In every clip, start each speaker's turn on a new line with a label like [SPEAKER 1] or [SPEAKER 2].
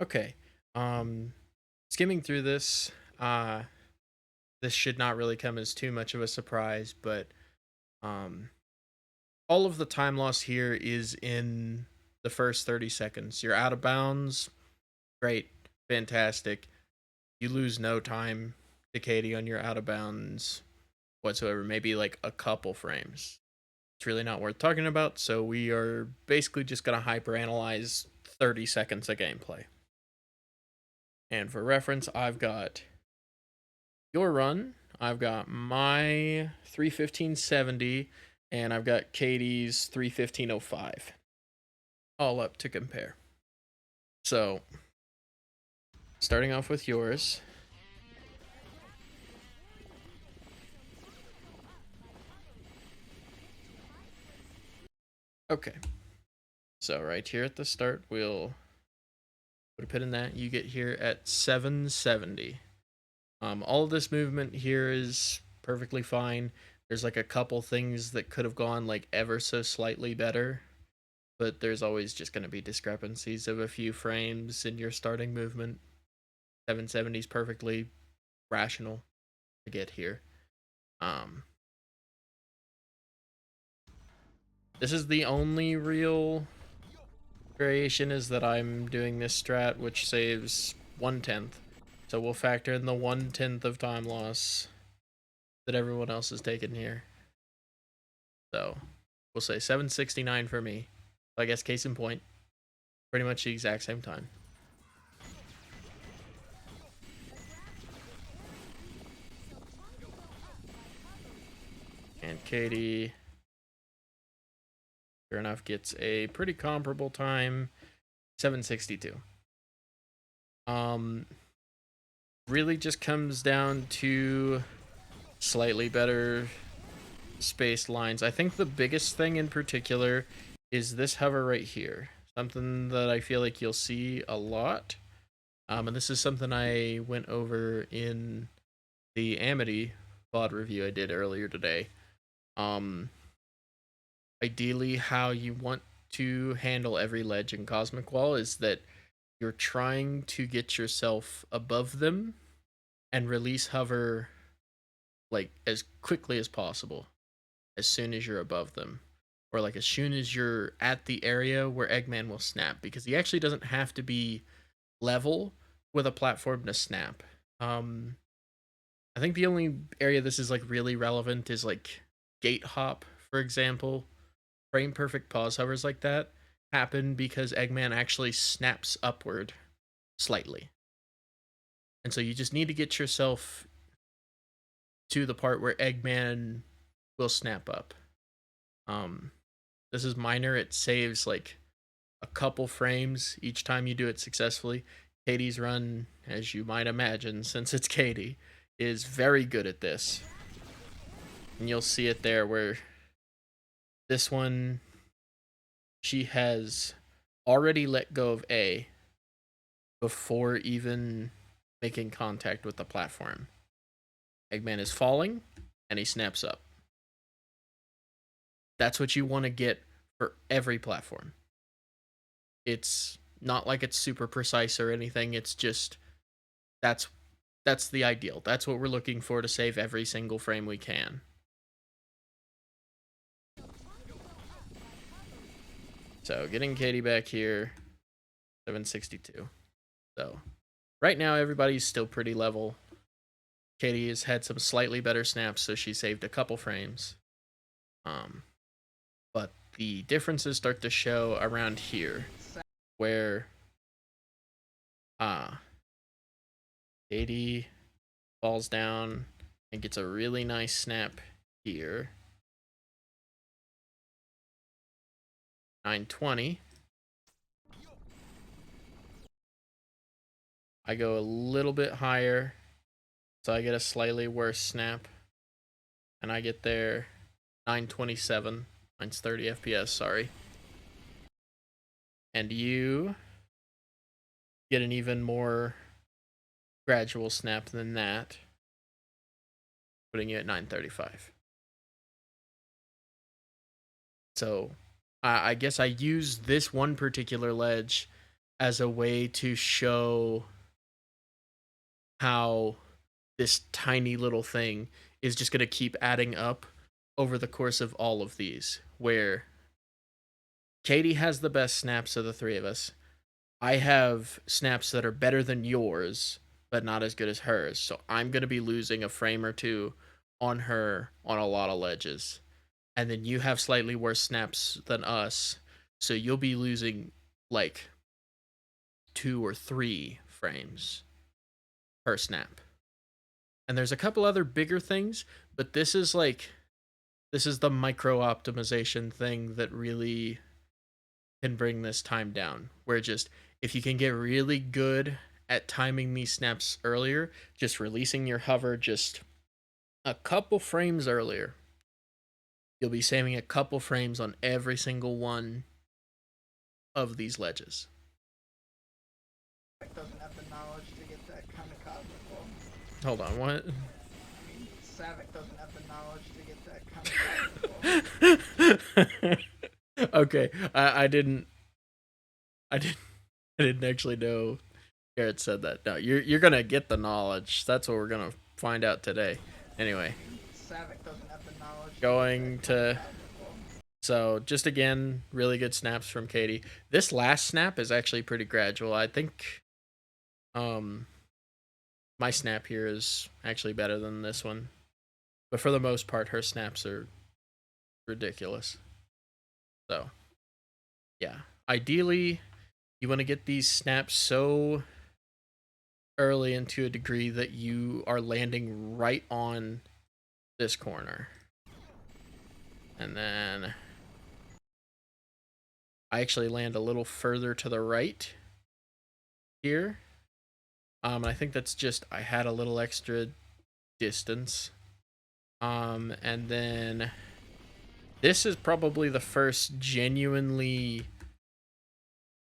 [SPEAKER 1] Okay. Um, Skimming through this, this should not really come as too much of a surprise, but um, all of the time loss here is in the first 30 seconds. You're out of bounds. Great. Fantastic. You lose no time to Katie on your out of bounds whatsoever. Maybe like a couple frames. It's really not worth talking about, so we are basically just going to hyperanalyze 30 seconds of gameplay. And for reference, I've got your run. I've got my 315.70, and I've got Katie's 315.05, all up to compare. So, starting off with yours. Okay, so right here at the start, we'll put a pin in that. You get here at 770. All of this movement here is perfectly fine. There's like a couple things that could have gone like ever so slightly better, but there's always just going to be discrepancies of a few frames in your starting movement. 770 is perfectly rational to get here. Um, this is the only real variation is that I'm doing this strat, which saves 1/10. So we'll factor in the 1/10 of time loss that everyone else has taken here. So we'll say 769 for me. So I guess case in point, pretty much the exact same time. And Katie, sure enough, gets a pretty comparable time, 762. Um, really just comes down to slightly better spaced lines. I think the biggest thing in particular is this hover right here. Something that I feel like you'll see a lot. And this is something I went over in the Amity VOD review I did earlier today. Um, Ideally, how you want to handle every ledge in Cosmic Wall is that you're trying to get yourself above them and release hover like as quickly as possible as soon as you're above them, or like as soon as you're at the area where Eggman will snap, because he actually doesn't have to be level with a platform to snap. I think the only area this is like really relevant is like gate hop, for example. Frame perfect pause hovers like that happen because Eggman actually snaps upward slightly. And so you just need to get yourself to the part where Eggman will snap up. Um, this is minor. It saves like a couple frames each time you do it successfully. Katie's run, as you might imagine, since it's Katie, is very good at this. And you'll see it there where this one, she has already let go of A before even making contact with the platform. Eggman is falling, and he snaps up. That's what you want to get for every platform. It's not like it's super precise or anything. It's just that's that's the ideal. That's what we're looking for to save every single frame we can. So getting Katie back here, 762. So right now everybody's still pretty level. Katie has had some slightly better snaps, so she saved a couple frames. But the differences start to show around here, where uh 80 falls down and gets a really nice snap here. 920. I go a little bit higher, so I get a slightly worse snap. And I get there 927. Mine's 30 FPS, sorry. And you get an even more gradual snap than that, putting you at 935. So I guess I use this one particular ledge as a way to show how this tiny little thing is just going to keep adding up over the course of all of these, where Katie has the best snaps of the three of us. I have snaps that are better than yours, but not as good as hers. So I'm going to be losing a frame or two on her on a lot of ledges. And then you have slightly worse snaps than us. So you'll be losing like 2 or 3 frames per snap. And there's a couple other bigger things, but this is the micro optimization thing that really can bring this time down. Where just if you can get really good at timing these snaps earlier, just releasing your hover just a couple frames earlier, you'll be saving a couple frames on every single one of these ledges.
[SPEAKER 2] Doesn't have the knowledge to get that kind of cosmical.
[SPEAKER 1] Hold on, what?
[SPEAKER 2] I mean, Savac doesn't have the knowledge to get that kind of cosmical.
[SPEAKER 1] Okay, I didn't actually know Garrett said that. No, you're gonna get the knowledge. That's what we're gonna find out today. Anyway,
[SPEAKER 2] Savac doesn't have the knowledge.
[SPEAKER 1] going to. So just again, really good snaps from Katie. This last snap is actually pretty gradual. I think my snap here is actually better than this one. But for the most part, her snaps are ridiculous. So, yeah. Ideally, you want to get these snaps so early and to a degree that you are landing right on this corner. And then I actually land a little further to the right here. I think that's just I had a little extra distance. And then this is probably the first genuinely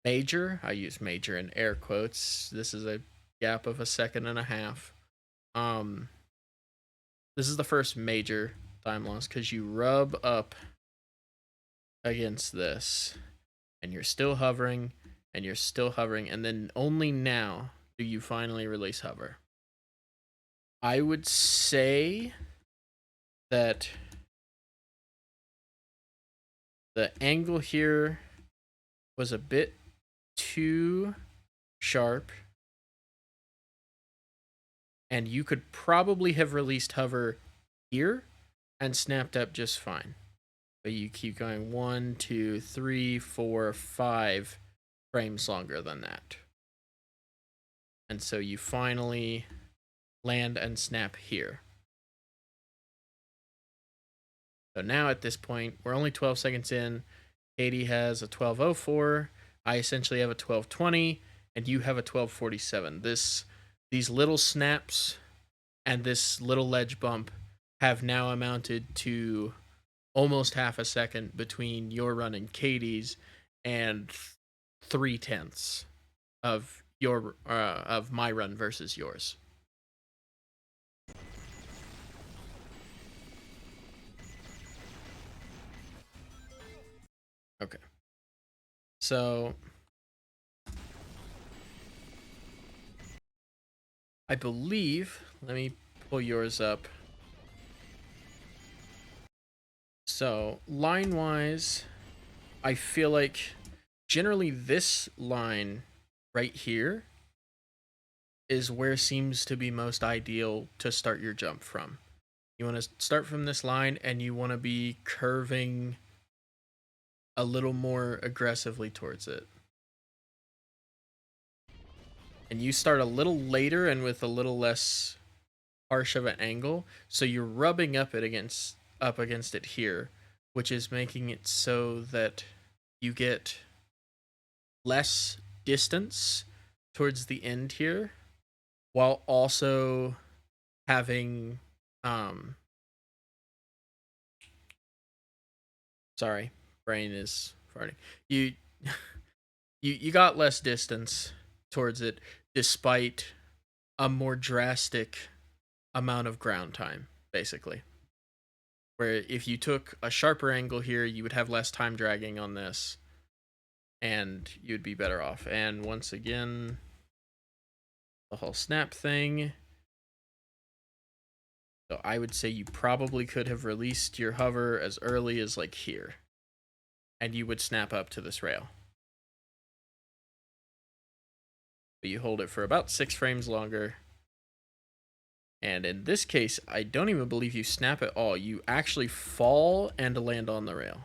[SPEAKER 1] major. I use major in air quotes. This is a gap of 1.5 seconds. This is the first major time loss because you rub up against this and you're still hovering and you're still hovering, and then only now do you finally release hover. I would say that the angle here was a bit too sharp, and you could probably have released hover here and snapped up just fine. But you keep going 1, 2, 3, 4, 5 frames longer than that. And so you finally land and snap here. So now at this point, we're only 12 seconds in. Katie has a 12:04. I essentially have a 12:20, and you have a 12:47. These little snaps and this little ledge bump have now amounted to almost 0.5 second between your run and Katie's, and 0.3 of your of my run versus yours. Okay. So I believe, let me pull yours up. So line wise, I feel like generally this line right here is where seems to be most ideal to start your jump from. You want to start from this line and you want to be curving a little more aggressively towards it. And you start a little later and with a little less harsh of an angle, so you're rubbing up against it here, which is making it so that you get less distance towards the end here, while also having sorry, brain is farting. You got less distance towards it despite a more drastic amount of ground time, basically. Where if you took a sharper angle here, you would have less time dragging on this. and you'd be better off. And once again, the whole snap thing. So I would say you probably could have released your hover as early as like here, and you would snap up to this rail. But you hold it for about 6 frames longer. And in this case, I don't even believe you snap at all. You actually fall and land on the rail.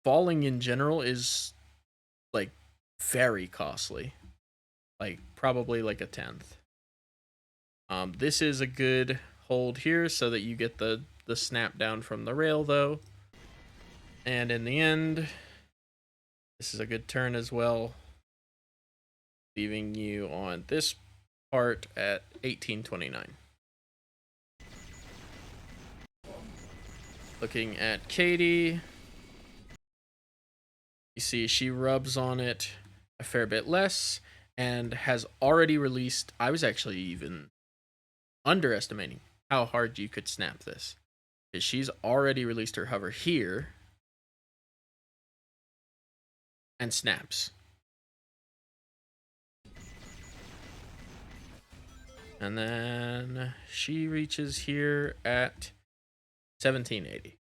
[SPEAKER 1] Falling in general is like very costly. Like probably like a 10th. This is a good hold here so that you get the snap down from the rail though. And in the end, this is a good turn as well, leaving you on this part at 1829. Looking at Katie, you see she rubs on it a fair bit less and has already released. I was actually even underestimating how hard you could snap this, because she's already released her hover here and snaps. And then she reaches here at 1780.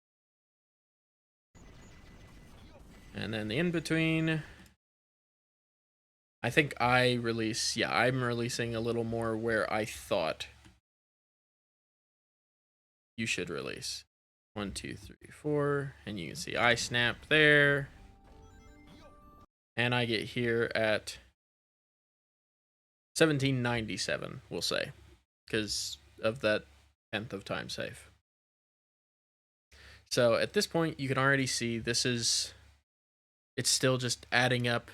[SPEAKER 1] And then the in between, I think I release, yeah, I'm releasing a little more where I thought you should release. 1, 2, 3, 4. And you can see I snap there. And I get here at 1797, we'll say, because of that 10th of time save. So at this point, you can already see this is, it's still just adding up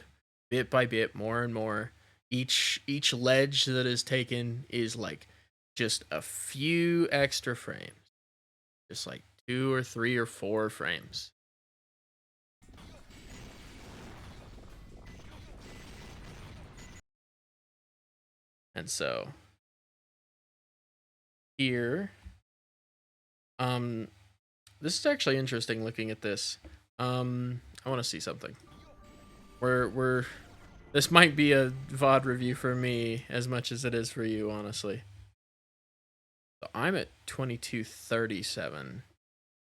[SPEAKER 1] bit by bit, more and more. Each ledge that is taken is like just a few extra frames, just like 2 or 3 or 4 frames. And so here, this is actually interesting looking at this. I want to see something. We're this might be a VOD review for me as much as it is for you, honestly. So I'm at 2237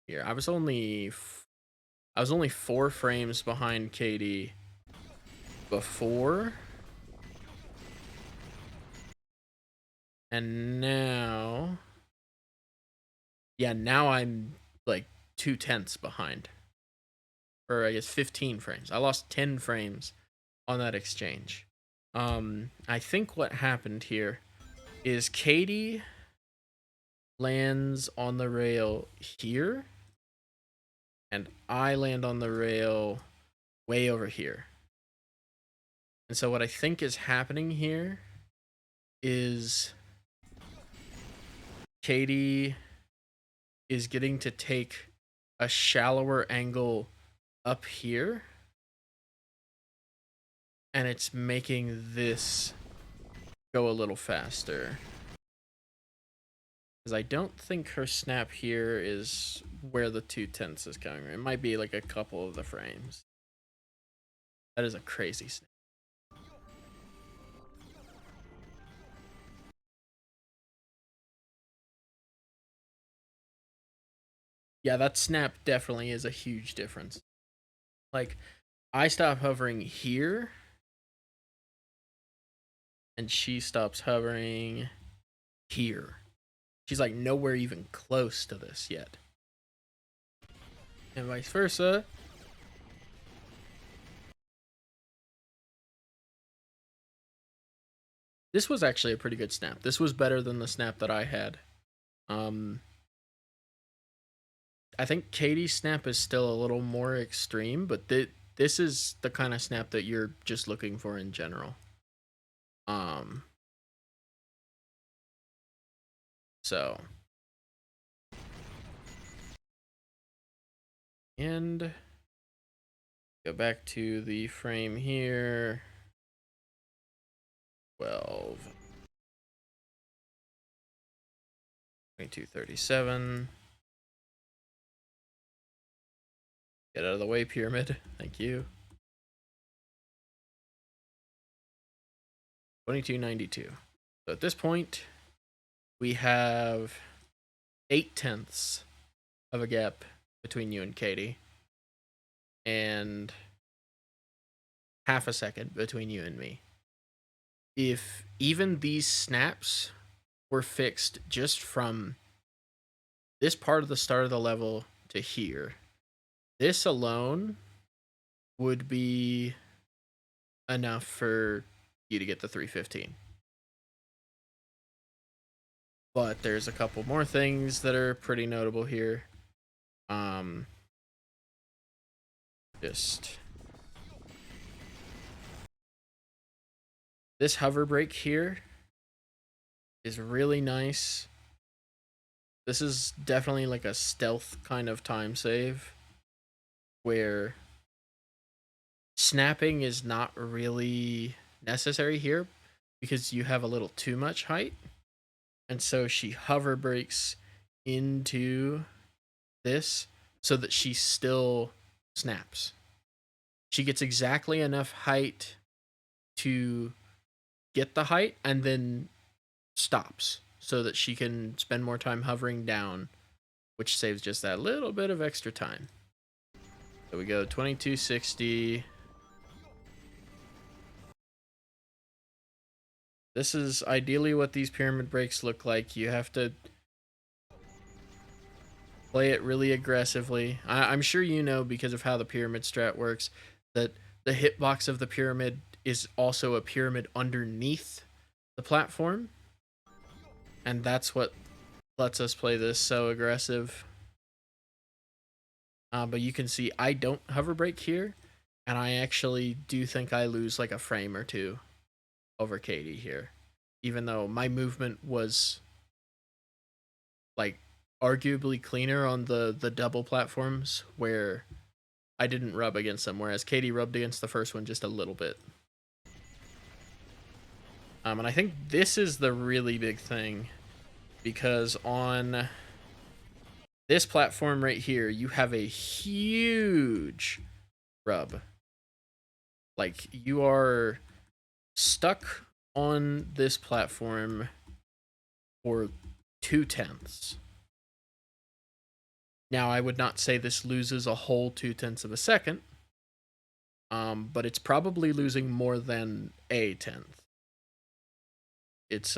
[SPEAKER 1] here. I was only 4 frames behind Katie before. And now, yeah, now I'm like 2/10 behind. Or I guess 15 frames. I lost 10 frames on that exchange. I think what happened here is Katie lands on the rail here, and I land on the rail way over here. And so what I think is happening here is Katie is getting to take a shallower angle up here, and it's making this go a little faster. Because I don't think her snap here is where the 2/10 is coming from. It might be like a couple of the frames. That is a crazy snap. Yeah, that snap definitely is a huge difference. Like, I stop hovering here, and she stops hovering here. She's like nowhere even close to this yet. And vice versa. This was actually a pretty good snap. This was better than the snap that I had. I think Katie's snap is still a little more extreme, but this is the kind of snap that you're just looking for in general. So, and go back to the frame here. 12. 2237. Get out of the way, pyramid. Thank you. 2292. So at this point, we have 8/10 of a gap between you and Katie, and half a second between you and me. If even these snaps were fixed just from this part of the start of the level to here, this alone would be enough for you to get the 315. But there's a couple more things that are pretty notable here. Just this hover break here is really nice. This is definitely like a stealth kind of time save where snapping is not really necessary here because you have a little too much height. And so she hover breaks into this so that she still snaps. She gets exactly enough height to get the height and then stops so that she can spend more time hovering down, which saves just that little bit of extra time. So we go 2260. This is ideally what these pyramid breaks look like. You have to play it really aggressively. I'm sure you know, because of how the pyramid strat works, that the hitbox of the pyramid is also a pyramid underneath the platform. And that's what lets us play this so aggressive. But you can see I don't hover break here, and I actually do think I lose like a frame or two over Katie here, even though my movement was like arguably cleaner on the double platforms where I didn't rub against them, whereas Katie rubbed against the first one just a little bit. And I think this is the really big thing, because on this platform right here, you have a huge rub. Like, you are stuck on this platform for 2/10. Now, I would not say this loses a whole 2/10 of a second, but it's probably losing more than a tenth. It's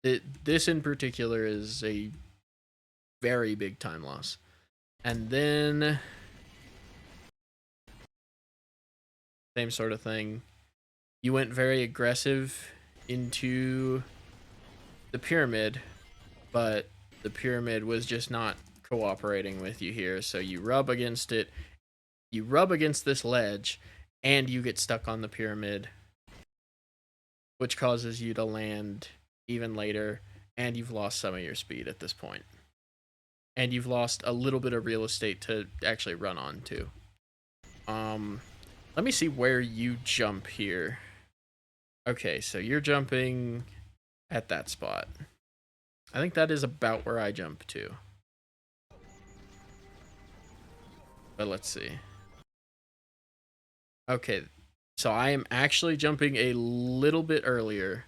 [SPEAKER 1] this in particular is a very big time loss. And then same sort of thing. You went very aggressive into the pyramid, but the pyramid was just not cooperating with you here. So you rub against it, you rub against this ledge, and you get stuck on the pyramid, which causes you to land even later, and you've lost some of your speed at this point. And you've lost a little bit of real estate to actually run on too. Let me see where you jump here. Okay, so you're jumping at that spot. I think that is about where I jump to. But let's see. Okay, so I am actually jumping a little bit earlier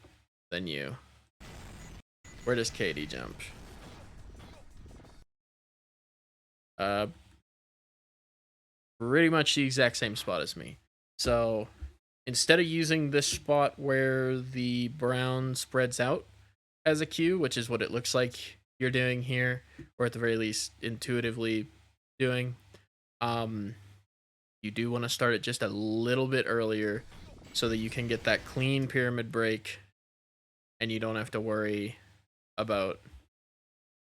[SPEAKER 1] than you. Where does Katie jump? Pretty much the exact same spot as me. So instead of using this spot where the brown spreads out as a Q, which is what it looks like you're doing here, or at the very least intuitively doing, you do want to start it just a little bit earlier so that you can get that clean pyramid break and you don't have to worry about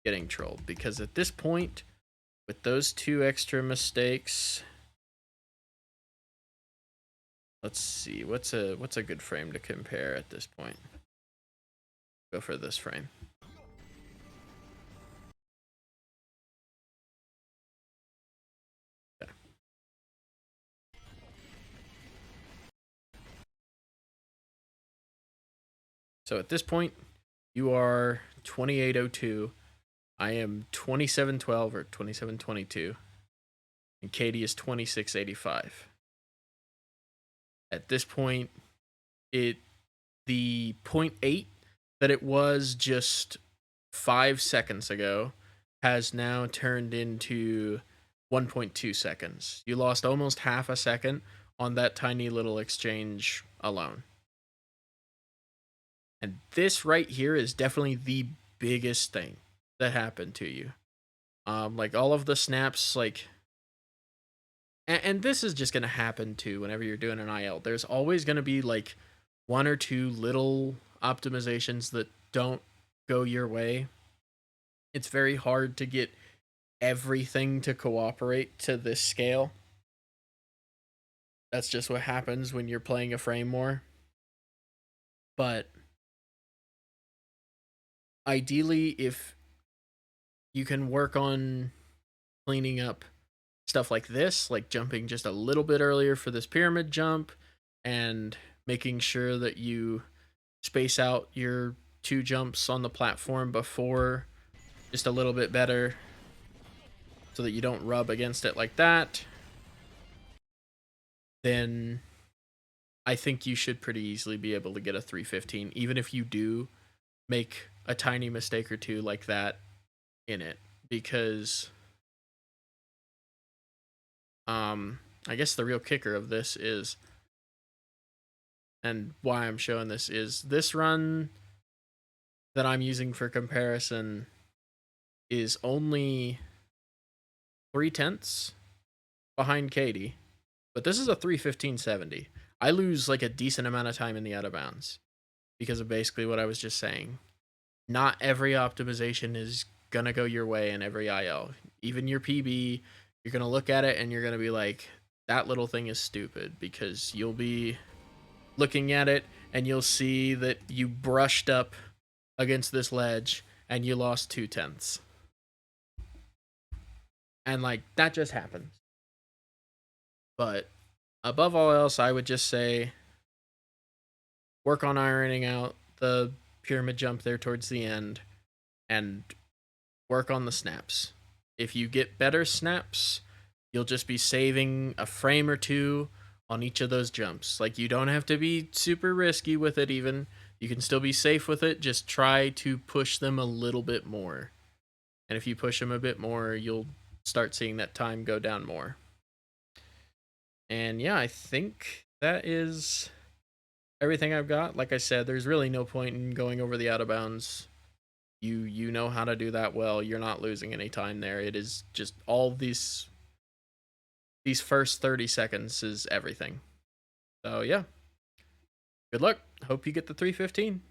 [SPEAKER 1] getting trolled. Because at this point, with those two extra mistakes, let's see, what's a good frame to compare at this point? Go for this frame. Okay. So at this point, you are 2802. I am 2712 or 2722. And Katie is 2685. At this point, it the point 0.8 that it was just 5 seconds ago has now turned into 1.2 seconds. You lost almost half a second on that tiny little exchange alone. And this right here is definitely the biggest thing that happened to you. Like all of the snaps, like, and this is just gonna happen too whenever you're doing an IL. There's always gonna be like one or two little optimizations that don't go your way. It's very hard to get everything to cooperate to this scale. That's just what happens when you're playing a frame more. But ideally, if you can work on cleaning up stuff like this, like jumping just a little bit earlier for this pyramid jump and making sure that you space out your 2 jumps on the platform before just a little bit better so that you don't rub against it like that, then I think you should pretty easily be able to get a 315, even if you do make a tiny mistake or two like that in it. Because I guess the real kicker of this is, and why I'm showing this run that I'm using for comparison is only 3/10 behind Katie, but this is a 3:15.70. I lose like a decent amount of time in the out of bounds because of basically what I was just saying. Not every optimization is gonna go your way in every IL. Even your PB, you're gonna look at it and you're gonna be like, that little thing is stupid, because you'll be looking at it and you'll see that you brushed up against this ledge and you lost 2/10. And like that just happens. But above all else, I would just say work on ironing out the pyramid jump there towards the end and work on the snaps. If you get better snaps, you'll just be saving a frame or two on each of those jumps. Like, you don't have to be super risky with it, even. You can still be safe with it. Just try to push them a little bit more. And if you push them a bit more, you'll start seeing that time go down more. And yeah, I think that is everything I've got. Like I said, there's really no point in going over the out of bounds. You know how to do that well. You're not losing any time there. It is just all these first 30 seconds is everything. So yeah. Good luck. Hope you get the 315.